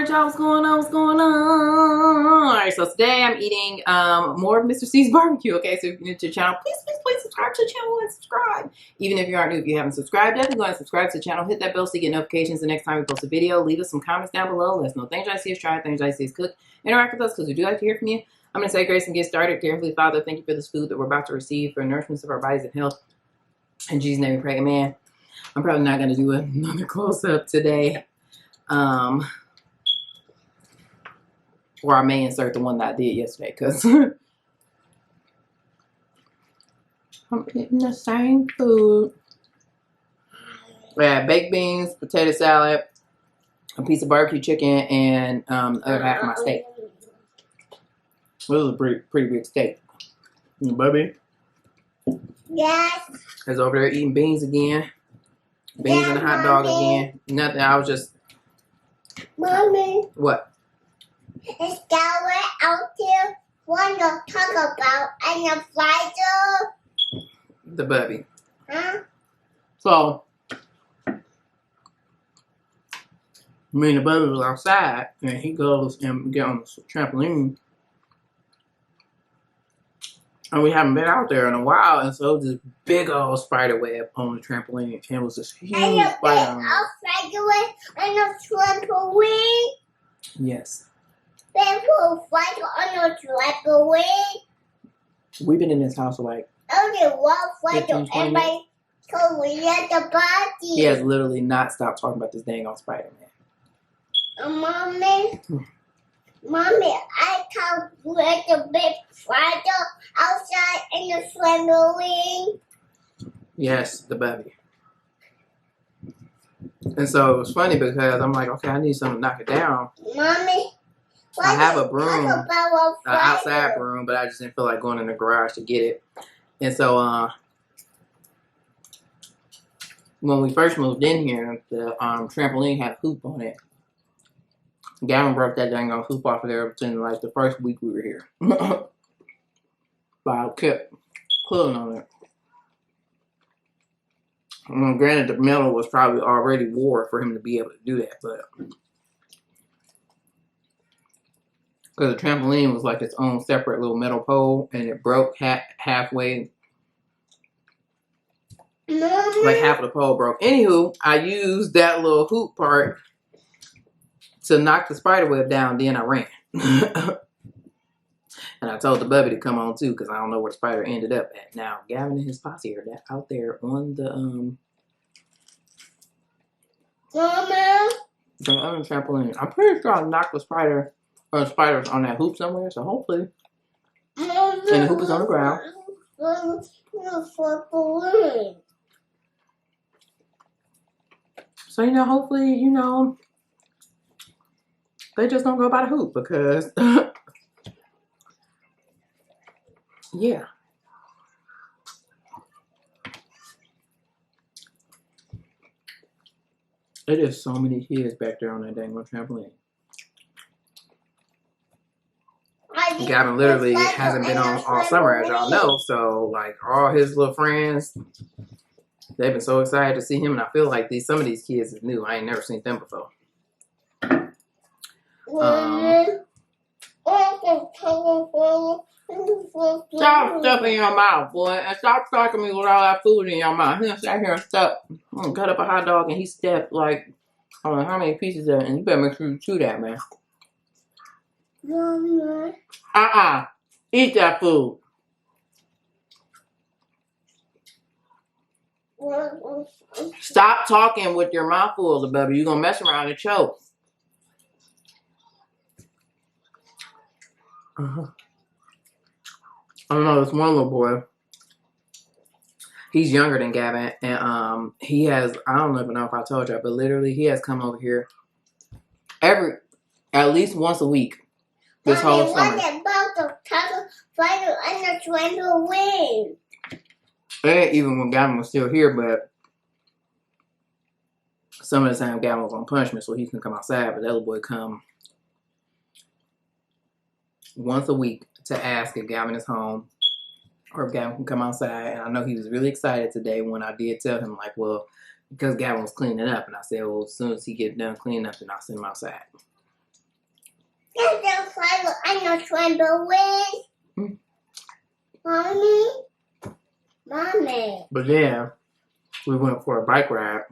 Alright, y'all, what's going on? What's going on? Alright, so today I'm eating more of Mr. C's barbecue. Okay, so if you're new to the channel, please subscribe to the channel and subscribe. Even if you aren't new, if you haven't subscribed, definitely go ahead and subscribe to the channel. Hit that bell so you get notifications the next time we post a video. Leave us some comments down below. Let us know things I see us try, things I see us cook. Interact with us because we do like to hear from you. I'm going to say grace and get started. Dear Heavenly Father, thank you for this food that we're about to receive for nourishment of our bodies and health. In Jesus' name we pray, amen. I'm probably not going to do another close-up today. Or I may insert the one that I did yesterday because I'm eating the same food. We had baked beans, potato salad, a piece of barbecue chicken, and the other half of my steak. This was a pretty big steak. Baby? Yes. I was over there eating beans again. Beans and a hot dog again. Nothing. I was just... Mommy. What? Is that what out there want to talk about and the fighter? The bubby. Huh? So, me and the bubby was outside, and he goes and get on the trampoline. And we haven't been out there in a while, and so this big old spider web on the trampoline. And it was this huge And the spider. big spider web on the trampoline? Yes. People fight on the trampoline? We've been in this house for like Only one fighter. 15, 20 minutes. Everybody so we at the party. He has literally not stopped talking about this dang on Spider-Man. Mommy, I come with the big spider outside in the trampoline. Yes, the bubby. And so it was funny because I'm like, okay, I need something to knock it down. Mommy, I have a broom, an outside broom, but I just didn't feel like going in the garage to get it. And so when we first moved in here, the trampoline had a hoop on it. Gavin broke that dang on hoop off of there within like the first week we were here. But I kept pulling on it. Granted, the metal was probably already wore for him to be able to do that, but because the trampoline was like its own separate little metal pole, and it broke halfway. Mommy. Like half of the pole broke. Anywho, I used that little hoop part to knock the spider web down. Then I ran. And I told the bubby to come on too, because I don't know where the spider ended up at. Now, Gavin and his posse are out there on the other trampoline. I'm pretty sure I knocked the spider or spiders on that hoop somewhere, so hopefully. And the hoop is on the ground. So, hopefully, they just don't go by the hoop because yeah. It is so many kids back there on that dang trampoline. Gavin literally hasn't been on all summer, as y'all know. So, like, all his little friends, they've been so excited to see him. And I feel like some of these kids is new. I ain't never seen them before. Stop stuffing your mouth, boy, and stop talking to me with all that food in your mouth. He sat here and stuffed. Cut up a hot dog and he stuffed like, I don't know how many pieces of it, and you better make sure you chew that, man. Eat that food. Stop talking with your mouth full, baby. You're gonna mess around and choke. I don't know, this one little boy, he's younger than Gavin, and he has, I don't even know if I told you, but literally he has come over here at least once a week this whole summer. What about the spider and the trampoline? And even when Gavin was still here, but some of the time Gavin was on punishment, so he can come outside, but that little boy come once a week to ask if Gavin is home or if Gavin can come outside. And I know he was really excited today when I did tell him, like, well, because Gavin was cleaning up. And I said, well, as soon as he gets done cleaning up, then I'll send him outside. There's a fire and a trampoline. Hmm. Mommy. But yeah, we went for a bike ride.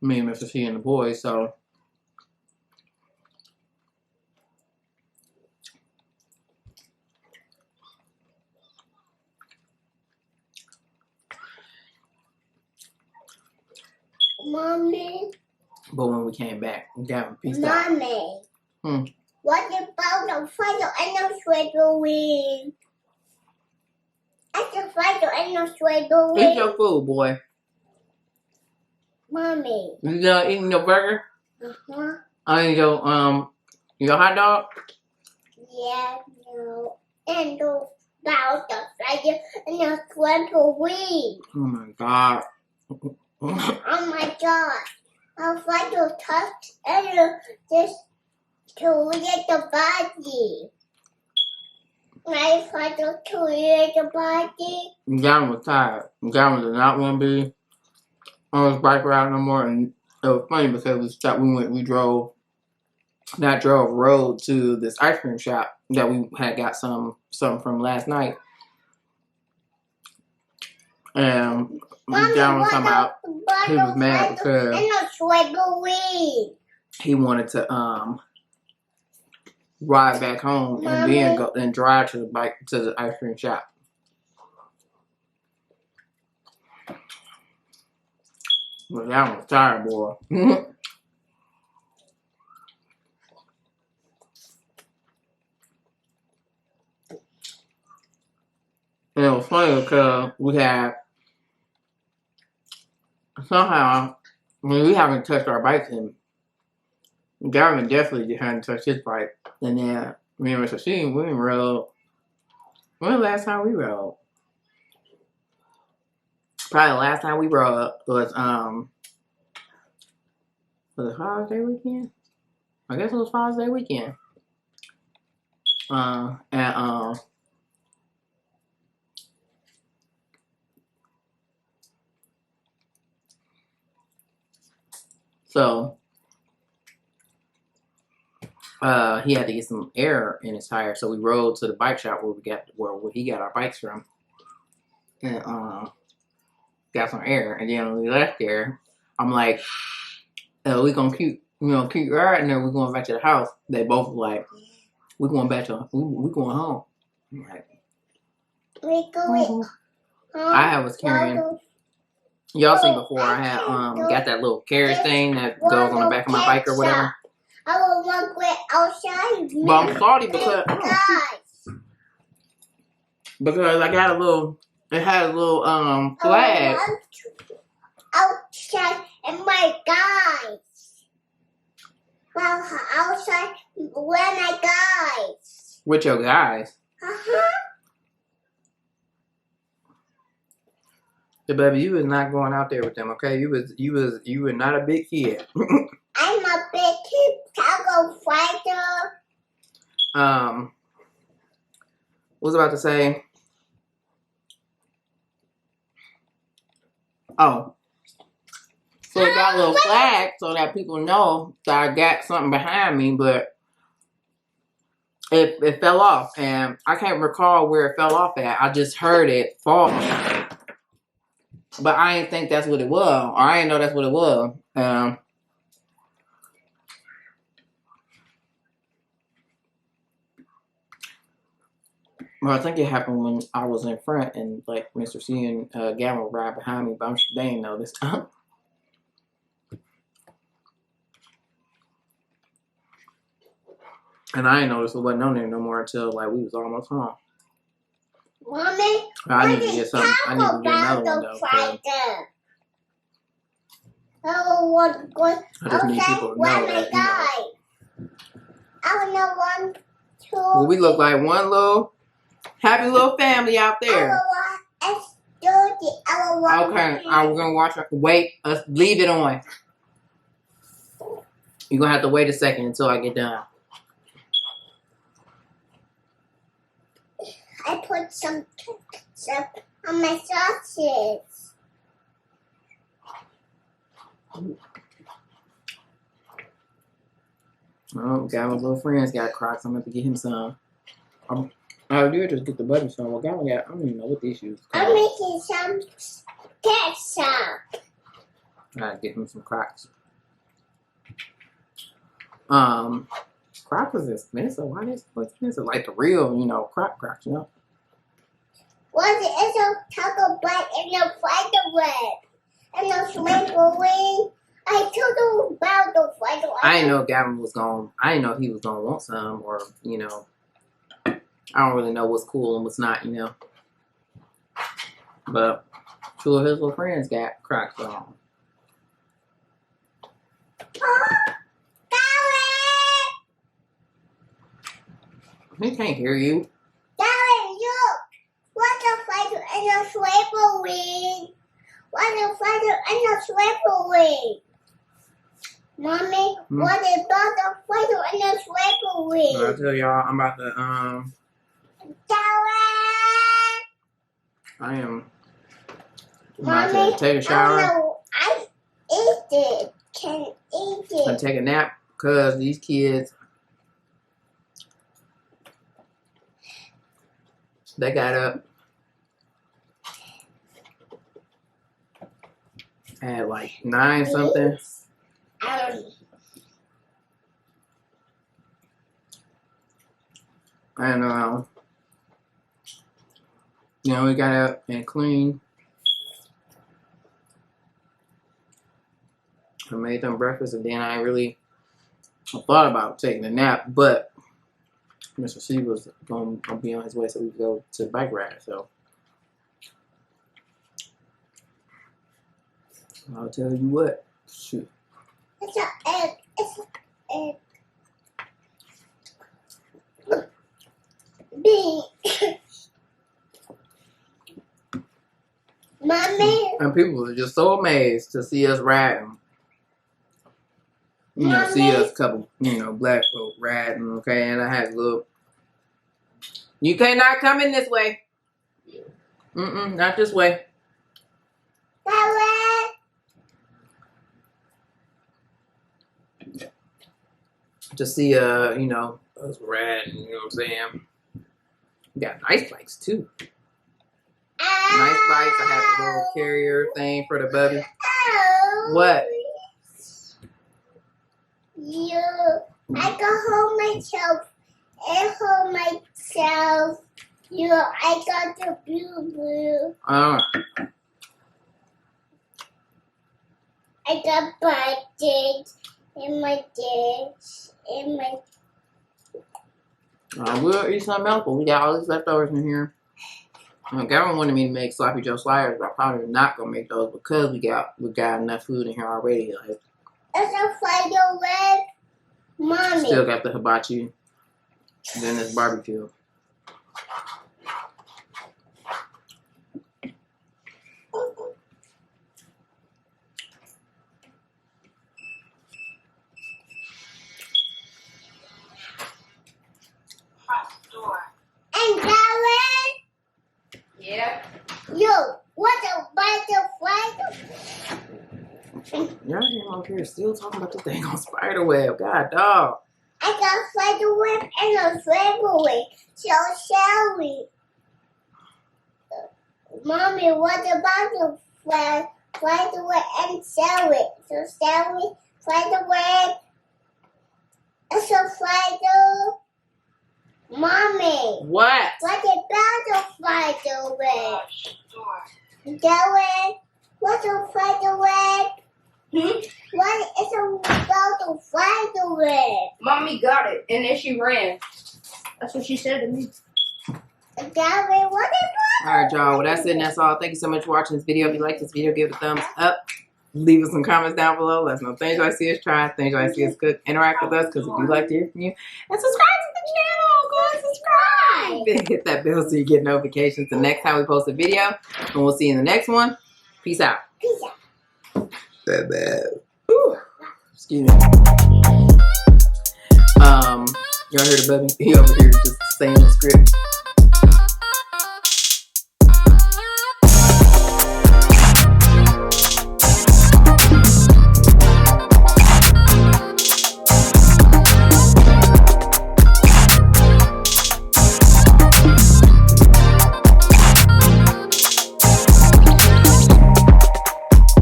Me and Mr. C and the boys, so Mommy. but when we came back, we got peaced out. Mommy. Hmm. What about the fire and the trampoline? At the fire and the Eat trampoline. your food, boy. Mommy. You done eating your burger? Uh-huh. Your hot dog? Yeah, no. And about the fire and the trampoline. Oh my god. Oh my god. I'll try to touch and just to get the body. I try to get the body. Gavin was tired. Gavin did not want to be on his bike ride no more, and it was funny because we drove road to this ice cream shop that we had got something from last night, and Gavin was talking about he was mad because he wanted to ride back home and then go and drive to the ice cream shop. But that was tired, boy. And it was funny because we had somehow we haven't touched our bikes, and Gavin definitely hadn't touched his bike. And then me and Mr. C, we rode. When was the last time we rode? Probably the last time we rode was it Father's Day weekend? I guess it was Father's Day weekend. So he had to get some air in his tire, so we rode to the bike shop where he got our bikes from, and got some air. And then when we left there, I'm like, we gonna keep riding there. We going back to the house. They both were like, we going back to we going home. I'm like, We going. I was carrying. Y'all seen before? I had got that little carriage thing that goes on the back of my bike or whatever. I will walk way outside. But I'm salty because I got a little. It had a little flag. Outside and my guys. Well, outside with my guys. With your guys. So baby, you was not going out there with them, okay? You were not a big kid. I'm a big kid. Taco fighter. What was I about to say? Oh. So it got a little flag so that people know that I got something behind me, but it fell off, and I can't recall where it fell off at. I just heard it fall. But I didn't think that's what it was, or I didn't know that's what it was. Well, I think it happened when I was in front, and like Mr. C and Gavin were right behind me, but they didn't know this time. And I didn't notice it wasn't on there no more until like we was almost home. Mommy, I need to get something. I need to get another one though. I just need people to know that. I know 1, 2. Well, we look like one little happy little family out there. Okay, I'm gonna watch it. Wait, leave it on. You're gonna have to wait a second until I get done. I put some ketchup on my sausages. Oh, Gavin's little friends got Crocs. I'm gonna have to get him some. I do just get the buddy some. Well, Gavin got, I don't even know what these shoes are. I'm making some ketchup. I gotta get him some Crocs. Crocs is expensive. Why is it so expensive? Like the real, you know, Crocs, you know? What is a taco bite and a spider web? And a swimmer wing? I told you about the spider web. I didn't know Gavin was gonna, I didn't know if he was gonna want some or, you know, I don't really know what's cool and what's not, you know. But two of his little friends got Crocs on. He can't hear you. Darling, look! What a fighter and a swimmer wing! What a fighter and a swimmer wing! Mommy, what about a fighter and a swimmer wing? I'll tell y'all, I'm about to, Darling! I am about to take a shower. I ate it. Can eat it. And take a nap because these kids, they got up at like 9 something. And you know, we got up and cleaned. I made them breakfast, and then I really thought about taking a nap, but Mr. C was going to be on his way, so we could go to the bike ride. So I'll tell you what. Shoot. It's an egg. It's an egg. B. Mommy. And people are just so amazed to see us riding. You know, see us couple, you know, black folk riding, okay? And I had to look. You cannot come in this way. Not this way. That way. To see, you know, us riding, you know what I'm saying? We got nice bikes, too. Nice bikes. I have the little carrier thing for the bubby. What? I got home myself. And home myself. I got the blue. Alright. I got buttons in my dish. In my. We'll eat something else, but we got all these leftovers in here. Gavin wanted me to make sloppy Joe sliders, but I'm probably not gonna make those because we got enough food in here already. Like, it's a spider web, mommy. Still got the hibachi, and then this barbecue. And Darren. Yeah. Yo, what a butterfly! Y'all hear him up here still talking about the thing on spider web. God, dog. I got spider web and a spider web. So shall we? Mommy, what about the spider web and shall we? So shall we? Spider web. It's a spider. Mommy. What? What about the spider web? Darren, what's a spider web? What is about the spider web? Mommy got it, and then she ran. That's what she said to me. Darren, what is Alright, y'all. Well, that's it. And that's all. Thank you so much for watching this video. If you like this video, give it a thumbs up. Leave us some comments down below. Let us know things you like to see us try, things you like to see us cook. Interact with us because we do like to hear from you. And subscribe to the channel. Go and subscribe. And hit that bell so you get notifications the next time we post a video. And we'll see you in the next one. Peace out. Peace out. Bad. Excuse me. Y'all heard the baby? He over here just saying the script.